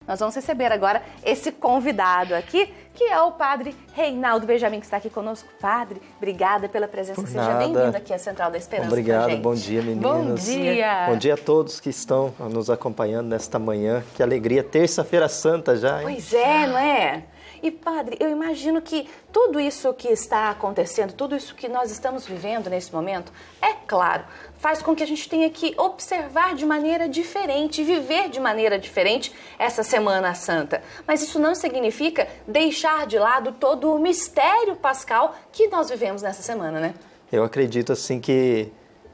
Nós vamos receber agora esse convidado aqui, que é o Padre Reinaldo Benjamin, que está aqui conosco. Padre, obrigada pela presença. Seja bem-vindo aqui à Central da Esperança. Obrigado, bom dia, meninas. Bom dia. Bom dia a todos que estão nos acompanhando nesta manhã. Que alegria, terça-feira santa já, hein? Pois é, não é? E, Padre, eu imagino que tudo isso que está acontecendo, tudo isso que nós estamos vivendo nesse momento, é claro, faz com que a gente tenha que observar de maneira diferente, viver de maneira diferente essa Semana Santa. Mas isso não significa deixar de lado todo o mistério pascal que nós vivemos nessa semana, né? Eu acredito, assim, que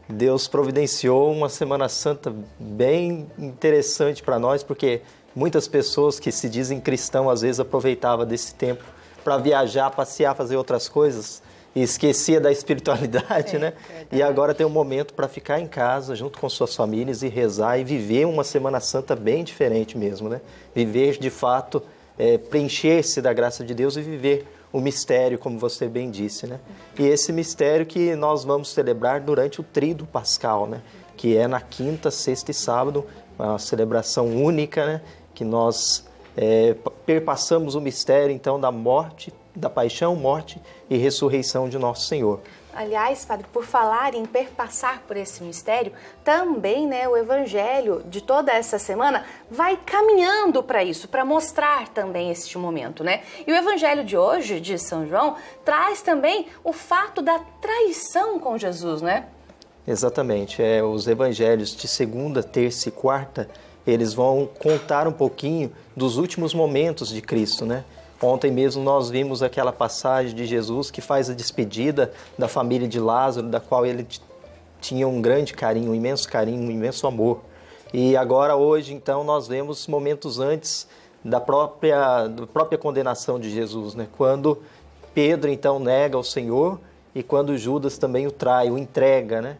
Deus providenciou uma Semana Santa bem interessante para nós, porque muitas pessoas que se dizem cristãos, às vezes, aproveitavam desse tempo para viajar, passear, fazer outras coisas e esquecia da espiritualidade, né? E agora tem um momento para ficar em casa, junto com suas famílias e rezar e viver uma Semana Santa bem diferente mesmo, né? Viver, de fato, preencher-se da graça de Deus e viver o mistério, como você bem disse, né? E esse mistério que nós vamos celebrar durante o Tríduo Pascal, né? Que é na quinta, sexta e sábado, uma celebração única, né? Que nós perpassamos o mistério, então, da morte, da paixão, morte e ressurreição de nosso Senhor. Aliás, Padre, por falar em perpassar por esse mistério, também, né, o Evangelho de toda essa semana vai caminhando para isso, para mostrar também este momento, né? E o Evangelho de hoje, de São João, traz também o fato da traição com Jesus, né? Exatamente. Os Evangelhos de segunda, terça e quarta, eles vão contar um pouquinho dos últimos momentos de Cristo, né? Ontem mesmo nós vimos aquela passagem de Jesus que faz a despedida da família de Lázaro, da qual ele tinha um grande carinho, um imenso amor. E agora, hoje, então, nós vemos momentos antes da própria condenação de Jesus, né? Quando Pedro, então, nega o Senhor e quando Judas também o trai, o entrega, né?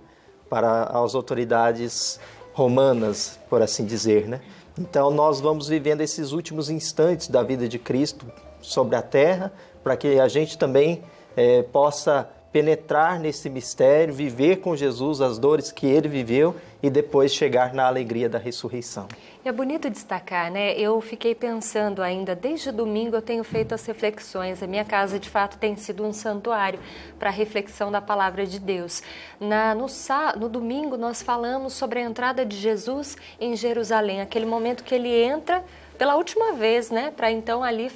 Para as autoridades romanas, por assim dizer, né? Então, nós vamos vivendo esses últimos instantes da vida de Cristo sobre a terra, para que a gente também possa penetrar nesse mistério, viver com Jesus as dores que ele viveu e depois chegar na alegria da ressurreição. É bonito destacar, né? Eu fiquei pensando ainda, desde domingo eu tenho feito as reflexões. A minha casa, de fato, tem sido um santuário para a reflexão da palavra de Deus. No domingo nós falamos sobre a entrada de Jesus em Jerusalém, aquele momento que ele entra pela última vez, né? Para então ali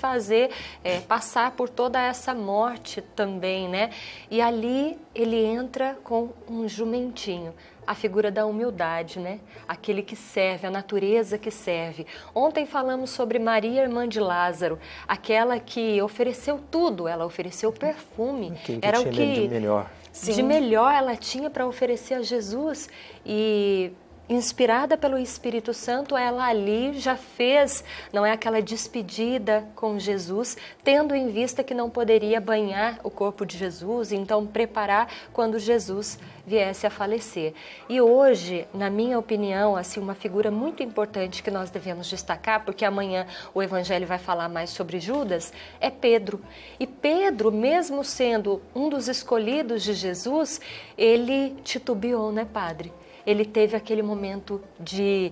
passar por toda essa morte também, né? E ali ele entra com um jumentinho, a figura da humildade, né? Aquele que serve, a natureza que serve. Ontem falamos sobre Maria, irmã de Lázaro, aquela que ofereceu tudo, ela ofereceu perfume. Era o que de melhor. De melhor ela tinha para oferecer a Jesus e inspirada pelo Espírito Santo, ela ali já fez, não é, aquela despedida com Jesus, tendo em vista que não poderia banhar o corpo de Jesus, então preparar quando Jesus viesse a falecer. E hoje, na minha opinião, assim, uma figura muito importante que nós devemos destacar, porque amanhã o Evangelho vai falar mais sobre Judas, é Pedro. E Pedro, mesmo sendo um dos escolhidos de Jesus, ele titubeou, né, Padre? Ele teve aquele momento de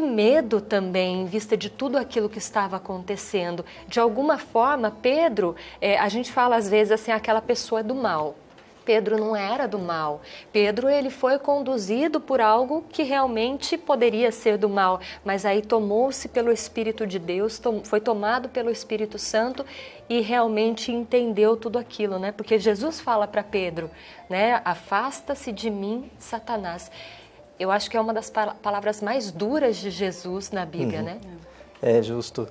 medo também, em vista de tudo aquilo que estava acontecendo. De alguma forma, Pedro, a gente fala às vezes assim, aquela pessoa do mal. Pedro não era do mal. Pedro, ele foi conduzido por algo que realmente poderia ser do mal, mas aí tomou-se pelo Espírito de Deus, foi tomado pelo Espírito Santo e realmente entendeu tudo aquilo, né? Porque Jesus fala para Pedro, né? Afasta-se de mim, Satanás. Eu acho que é uma das palavras mais duras de Jesus na Bíblia, né? É justo.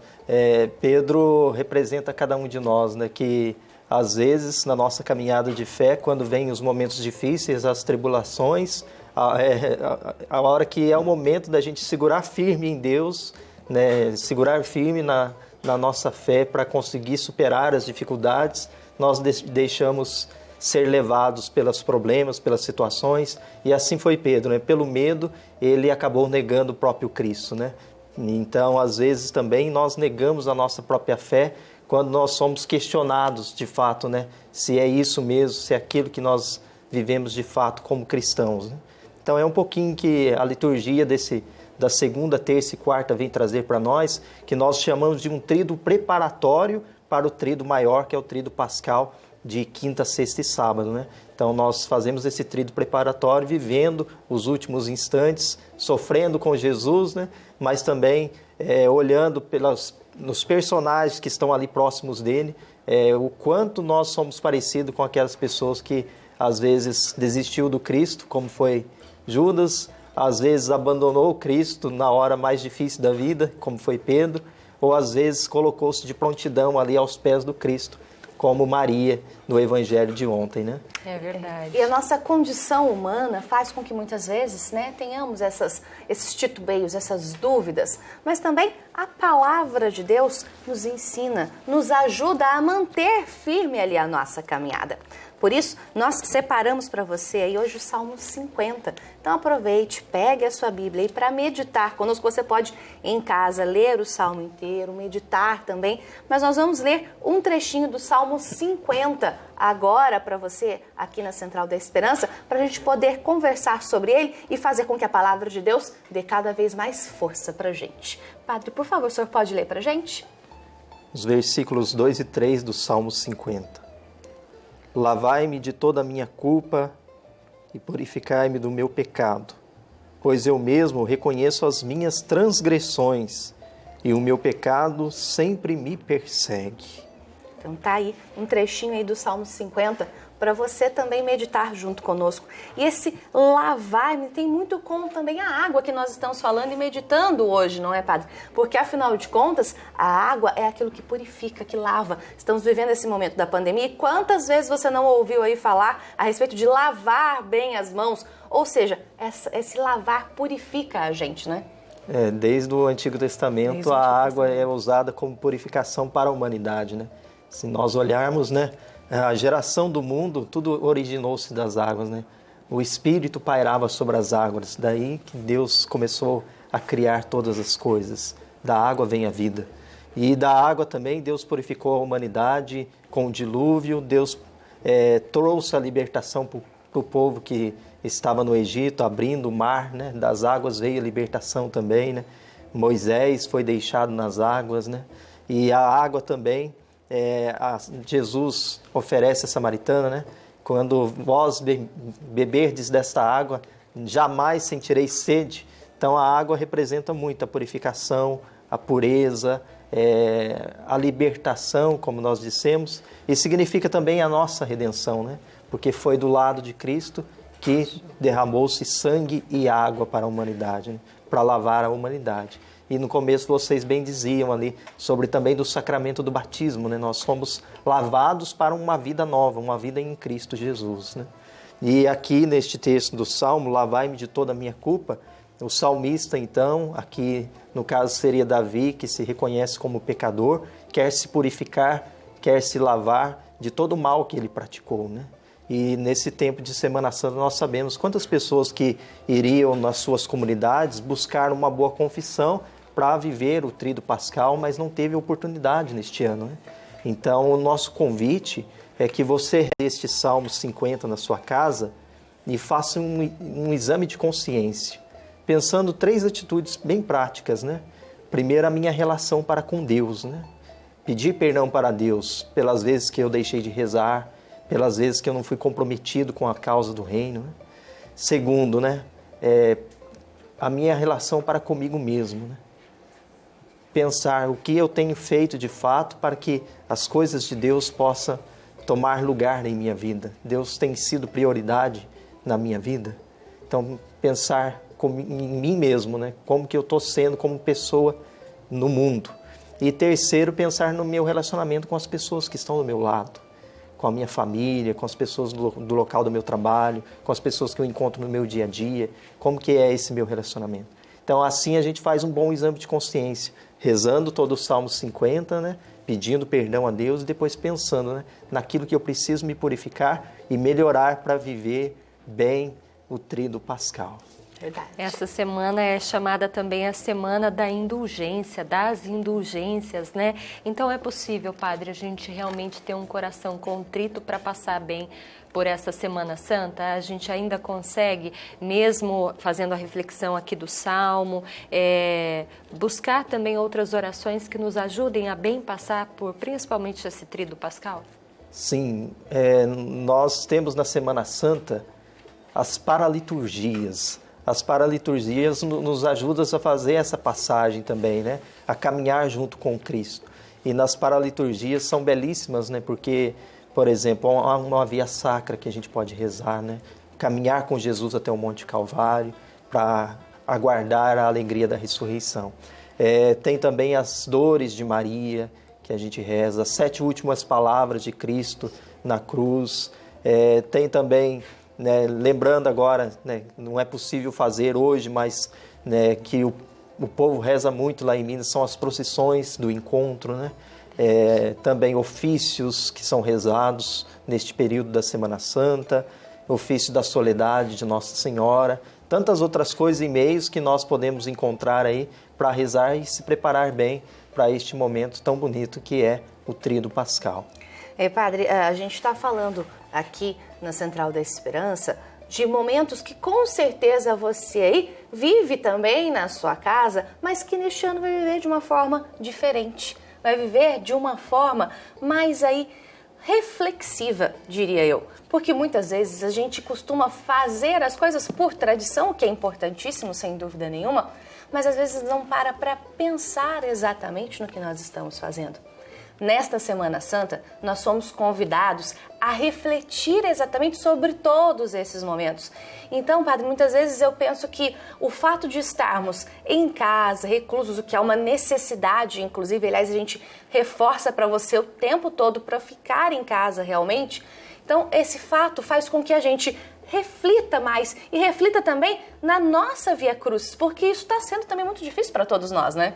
Pedro representa cada um de nós, né? Que às vezes, na nossa caminhada de fé, quando vem os momentos difíceis, as tribulações, a hora que é o momento da gente segurar firme em Deus, né, segurar firme na nossa fé para conseguir superar as dificuldades, nós deixamos ser levados pelos problemas, pelas situações, e assim foi Pedro, né? Pelo medo, ele acabou negando o próprio Cristo, né? Então, às vezes também nós negamos a nossa própria fé, quando nós somos questionados de fato, né? Se é isso mesmo, se é aquilo que nós vivemos de fato como cristãos, né? Então é um pouquinho que a liturgia da segunda, terça e quarta vem trazer para nós, que nós chamamos de um tríduo preparatório para o tríduo maior, que é o tríduo pascal de quinta, sexta e sábado, né? Então nós fazemos esse tríduo preparatório, vivendo os últimos instantes, sofrendo com Jesus, né? Mas também olhando nos personagens que estão ali próximos dele, o quanto nós somos parecidos com aquelas pessoas que às vezes desistiu do Cristo, como foi Judas, às vezes abandonou o Cristo na hora mais difícil da vida, como foi Pedro, ou às vezes colocou-se de prontidão ali aos pés do Cristo, como Maria no Evangelho de ontem, né? É verdade. E a nossa condição humana faz com que muitas vezes, né, tenhamos esses titubeios, essas dúvidas, mas também a palavra de Deus nos ensina, nos ajuda a manter firme ali a nossa caminhada. Por isso, nós separamos para você aí hoje o Salmo 50. Então aproveite, pegue a sua Bíblia aí para meditar conosco. Você pode em casa ler o Salmo inteiro, meditar também, mas nós vamos ler um trechinho do Salmo 50 agora para você aqui na Central da Esperança, para a gente poder conversar sobre ele e fazer com que a palavra de Deus dê cada vez mais força para a gente. Padre, por favor, o senhor pode ler para a gente? Os versículos 2 e 3 do Salmo 50. Lavai-me de toda a minha culpa e purificai-me do meu pecado, pois eu mesmo reconheço as minhas transgressões e o meu pecado sempre me persegue. Então tá aí um trechinho aí do Salmo 50 para você também meditar junto conosco. E esse lavar-me tem muito com também a água que nós estamos falando e meditando hoje, não é, Padre? Porque afinal de contas, a água é aquilo que purifica, que lava. Estamos vivendo esse momento da pandemia e quantas vezes você não ouviu aí falar a respeito de lavar bem as mãos? Ou seja, esse lavar purifica a gente, né? Desde o Antigo Testamento, a água é usada como purificação para a humanidade, né? Se nós olharmos, né, a geração do mundo, tudo originou-se das águas, né? O Espírito pairava sobre as águas, daí que Deus começou a criar todas as coisas. Da água vem a vida. E da água também Deus purificou a humanidade com o dilúvio, Deus trouxe a libertação para o povo que estava no Egito, abrindo o mar, né? Das águas veio a libertação também, né? Moisés foi deixado nas águas, né? E a água também... Jesus oferece a samaritana, né? Quando vós beberdes desta água, jamais sentireis sede. Então a água representa muito a purificação, a pureza, a libertação, como nós dissemos, e significa também a nossa redenção, né? Porque foi do lado de Cristo que derramou-se sangue e água para a humanidade, né? Para lavar a humanidade. E no começo vocês bem diziam ali sobre também do sacramento do batismo, né? Nós fomos lavados para uma vida nova, uma vida em Cristo Jesus, né? E aqui neste texto do Salmo, lavai-me de toda a minha culpa, o salmista então, aqui no caso seria Davi, que se reconhece como pecador, quer se purificar, quer se lavar de todo o mal que ele praticou, né? E nesse tempo de Semana Santa nós sabemos quantas pessoas que iriam nas suas comunidades buscar uma boa confissão para viver o tríduo pascal, mas não teve oportunidade neste ano, né? Então, o nosso convite é que você leia este Salmo 50 na sua casa e faça um exame de consciência, pensando 3 atitudes bem práticas, né? Primeiro, a minha relação para com Deus, né? Pedir perdão para Deus pelas vezes que eu deixei de rezar, pelas vezes que eu não fui comprometido com a causa do reino, né? Segundo, né? A minha relação para comigo mesmo, né? Pensar o que eu tenho feito de fato para que as coisas de Deus possam tomar lugar em minha vida. Deus tem sido prioridade na minha vida. Então, pensar em mim mesmo, né? Como que eu estou sendo como pessoa no mundo. E terceiro, pensar no meu relacionamento com as pessoas que estão do meu lado, com a minha família, com as pessoas do local do meu trabalho, com as pessoas que eu encontro no meu dia a dia, como que é esse meu relacionamento. Então, assim a gente faz um bom exame de consciência, rezando todo o Salmo 50, né? Pedindo perdão a Deus e depois pensando, né? Naquilo que eu preciso me purificar e melhorar para viver bem o tríduo pascal. Verdade. Essa semana é chamada também a semana da indulgência, das indulgências, né? Então é possível, Padre, a gente realmente ter um coração contrito para passar bem por essa Semana Santa? A gente ainda consegue, mesmo fazendo a reflexão aqui do Salmo, buscar também outras orações que nos ajudem a bem passar por principalmente esse tríduo pascal? Sim, nós temos na Semana Santa as paraliturgias. As paraliturgias nos ajudam a fazer essa passagem também, né? A caminhar junto com Cristo. E nas paraliturgias são belíssimas, né? Porque, por exemplo, há uma via sacra que a gente pode rezar, né? Caminhar com Jesus até o Monte Calvário para aguardar a alegria da ressurreição. Tem também as dores de Maria, que a gente reza, as 7 últimas palavras de Cristo na cruz. Tem também... né, lembrando agora, né, não é possível fazer hoje, mas né, que o povo reza muito lá em Minas, são as procissões do encontro, né? Também ofícios que são rezados neste período da Semana Santa, ofício da soledade de Nossa Senhora, tantas outras coisas e meios que nós podemos encontrar aí para rezar e se preparar bem para este momento tão bonito que é o Tríduo Pascal. Padre, a gente está falando aqui na Central da Esperança de momentos que com certeza você aí vive também na sua casa, mas que neste ano vai viver de uma forma diferente, vai viver de uma forma mais aí reflexiva, diria eu, porque muitas vezes a gente costuma fazer as coisas por tradição, o que é importantíssimo, sem dúvida nenhuma, mas às vezes não para pensar exatamente no que nós estamos fazendo. Nesta Semana Santa, nós somos convidados a refletir exatamente sobre todos esses momentos. Então, Padre, muitas vezes eu penso que o fato de estarmos em casa, reclusos, o que é uma necessidade, inclusive, aliás, a gente reforça para você o tempo todo para ficar em casa realmente. Então, esse fato faz com que a gente reflita mais e reflita também na nossa Via Crucis, porque isso está sendo também muito difícil para todos nós, né?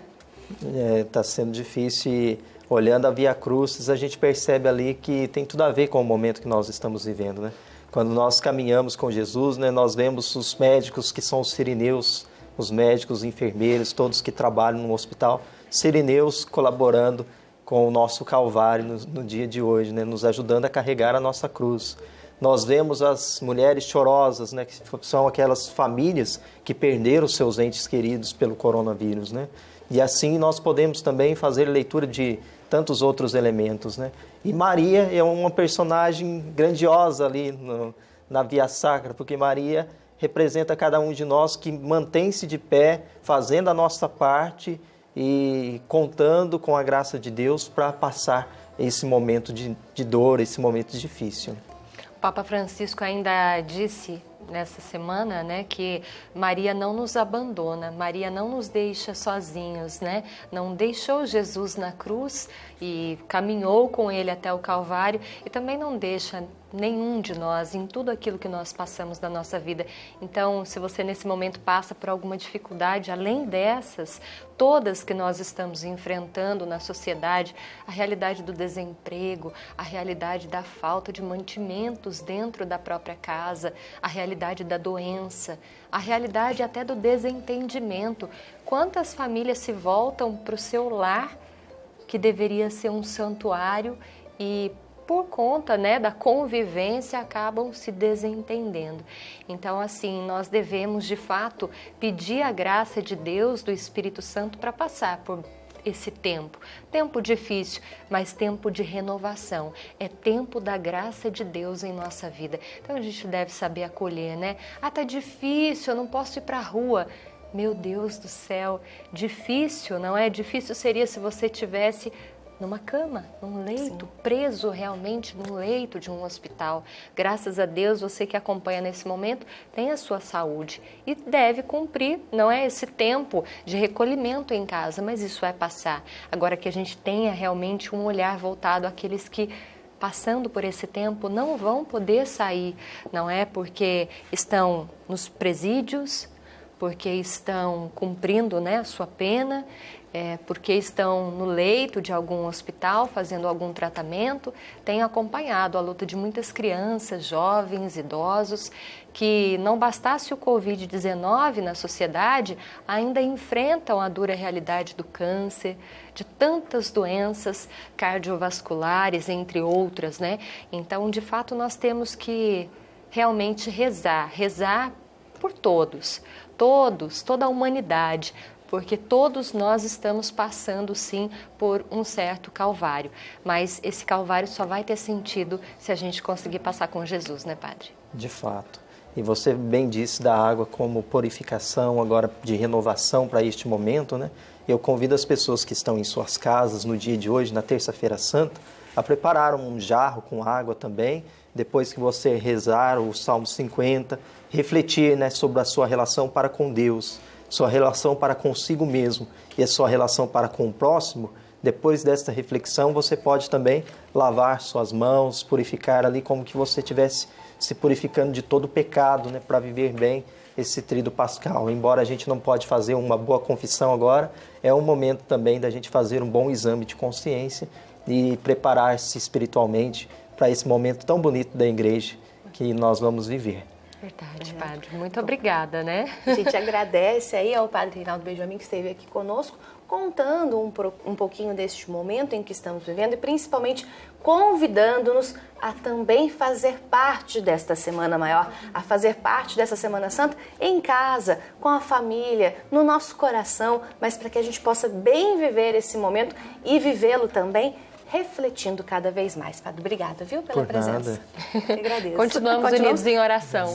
Está sendo difícil e... olhando a Via Crucis, a gente percebe ali que tem tudo a ver com o momento que nós estamos vivendo, né? Quando nós caminhamos com Jesus, né, nós vemos os médicos que são os sirineus, os médicos, os enfermeiros, todos que trabalham no hospital, sirineus colaborando com o nosso Calvário no dia de hoje, né, nos ajudando a carregar a nossa cruz. Nós vemos as mulheres chorosas, né, que são aquelas famílias que perderam seus entes queridos pelo coronavírus, né? E assim nós podemos também fazer leitura de tantos outros elementos, né? E Maria é uma personagem grandiosa ali na Via Sacra, porque Maria representa cada um de nós que mantém-se de pé, fazendo a nossa parte e contando com a graça de Deus para passar esse momento de dor, esse momento difícil. O Papa Francisco ainda disse nessa semana, né, que Maria não nos abandona, Maria não nos deixa sozinhos, né? Não deixou Jesus na cruz e caminhou com ele até o Calvário e também não deixa nenhum de nós em tudo aquilo que nós passamos na nossa vida. Então, se você nesse momento passa por alguma dificuldade, além dessas, todas que nós estamos enfrentando na sociedade, a realidade do desemprego, a realidade da falta de mantimentos dentro da própria casa, a realidade da doença, a realidade até do desentendimento. Quantas famílias se voltam para o seu lar, que deveria ser um santuário, e por conta, né, da convivência, acabam se desentendendo. Então, assim, nós devemos, de fato, pedir a graça de Deus, do Espírito Santo, para passar por esse tempo. Tempo difícil, mas tempo de renovação. É tempo da graça de Deus em nossa vida. Então, a gente deve saber acolher, né? Ah, tá difícil, eu não posso ir para a rua. Meu Deus do céu, difícil, não é? Difícil seria se você tivesse numa cama, num leito, sim, preso realmente num leito de um hospital. Graças a Deus, você que acompanha nesse momento tem a sua saúde e deve cumprir, não é, esse tempo de recolhimento em casa, mas isso vai passar. Agora que a gente tenha realmente um olhar voltado àqueles que, passando por esse tempo, não vão poder sair, não é, porque estão nos presídios, porque estão cumprindo, né, a sua pena, porque estão no leito de algum hospital, fazendo algum tratamento, têm acompanhado a luta de muitas crianças, jovens, idosos, que não bastasse o Covid-19 na sociedade, ainda enfrentam a dura realidade do câncer, de tantas doenças cardiovasculares, entre outras, né? Então, de fato, nós temos que realmente rezar por todos, toda a humanidade, porque todos nós estamos passando, sim, por um certo calvário. Mas esse calvário só vai ter sentido se a gente conseguir passar com Jesus, né, Padre? De fato. E você bem disse da água como purificação, agora de renovação para este momento, né? Eu convido as pessoas que estão em suas casas no dia de hoje, na Terça-feira Santa, a preparar um jarro com água também, depois que você rezar o Salmo 50, refletir, né, sobre a sua relação para com Deus, sua relação para consigo mesmo e a sua relação para com o próximo. Depois desta reflexão, você pode também lavar suas mãos, purificar ali como que você estivesse se purificando de todo o pecado, né, para viver bem esse tríduo pascal. Embora a gente não pode fazer uma boa confissão agora, é um momento também da gente fazer um bom exame de consciência e preparar-se espiritualmente para esse momento tão bonito da igreja que nós vamos viver. Verdade, Padre. Muito obrigada, né? A gente agradece aí ao Padre Reinaldo Benjamin, que esteve aqui conosco, contando um pouquinho deste momento em que estamos vivendo e principalmente convidando-nos a também fazer parte desta Semana Maior, a fazer parte dessa Semana Santa em casa, com a família, no nosso coração, mas para que a gente possa bem viver esse momento e vivê-lo também refletindo cada vez mais. Padre, obrigada, viu, pela presença. Nada. Agradeço. Continuamos unidos em oração.